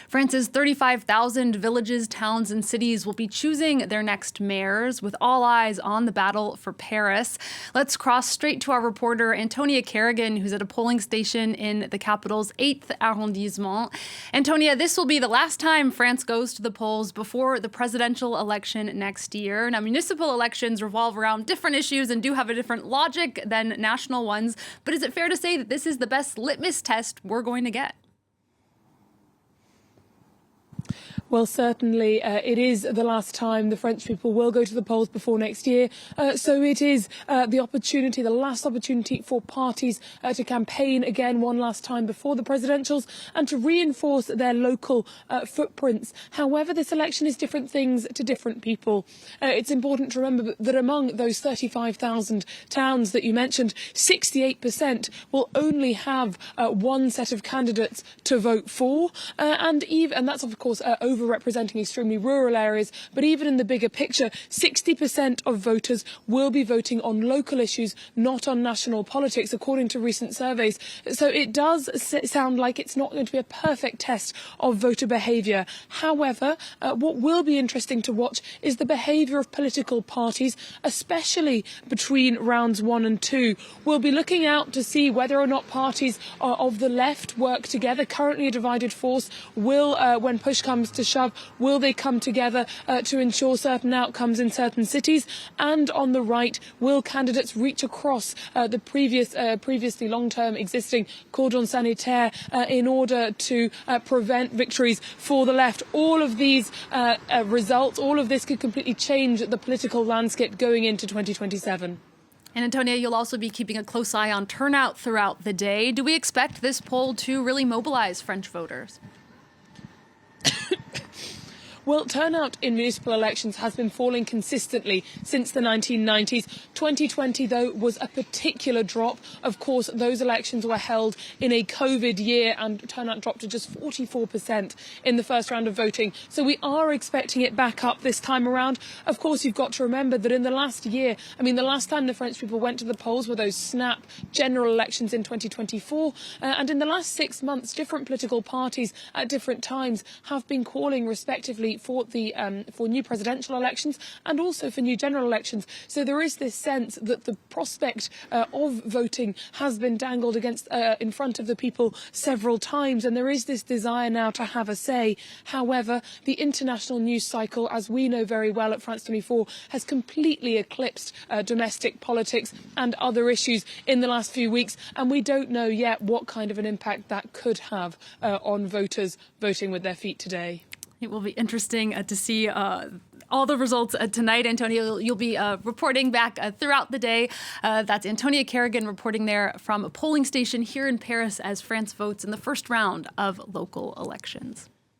France's 35,000 villages, towns, and cities will be choosing their next mayors, with all eyes on the battle for Paris. Let's cross straight to our reporter, Antonia Kerrigan, who's at a polling station in the capital's 8th arrondissement. Antonia, this will be the last time France goes to the polls before the presidential election next year. Now, municipal elections revolve around different issues and do have a different logic than national ones. But is it fair to say that this is the best litmus test we're going to get? Well, certainly it is the last time the French people will go to the polls before next year. So it is the last opportunity for parties to campaign again one last time before the presidentials and to reinforce their local footprints. However, this election is different things to different people. It's important to remember that among those 35,000 towns that you mentioned, 68% will only have one set of candidates to vote for. And that's, of course, overrepresenting extremely rural areas, but even in the bigger picture, 60% of voters will be voting on local issues, not on national politics, according to recent surveys. So it does sound like it's not going to be a perfect test of voter behaviour. However, what will be interesting to watch is the behaviour of political parties, especially between rounds 1 and 2. We'll be looking out to see whether or not parties of the left work together. Currently a divided force. Will, when push comes to shove, will they come together to ensure certain outcomes in certain cities? And on the right, will candidates reach across the previously long-term existing cordon sanitaire in order to prevent victories for the left? All of these results, all of this could completely change the political landscape going into 2027. And Antonia, you'll also be keeping a close eye on turnout throughout the day. Do we expect this poll to really mobilize French voters? Well, turnout in municipal elections has been falling consistently since the 1990s. 2020, though, was a particular drop. Of course, those elections were held in a COVID year and turnout dropped to just 44% in the first round of voting. So we are expecting it back up this time around. Of course, you've got to remember that in the last year, the last time the French people went to the polls were those snap general elections in 2024. And in the last 6 months, different political parties at different times have been calling respectively for new presidential elections and also for new general elections. So there is this sense that the prospect of voting has been dangled in front of the people several times, and there is this desire now to have a say. However, the international news cycle, as we know very well at France 24, has completely eclipsed domestic politics and other issues in the last few weeks, and we don't know yet what kind of an impact that could have on voters voting with their feet today. It will be interesting to see all the results tonight. Antonia, you'll be reporting back throughout the day. That's Antonia Kerrigan reporting there from a polling station here in Paris as France votes in the first round of local elections.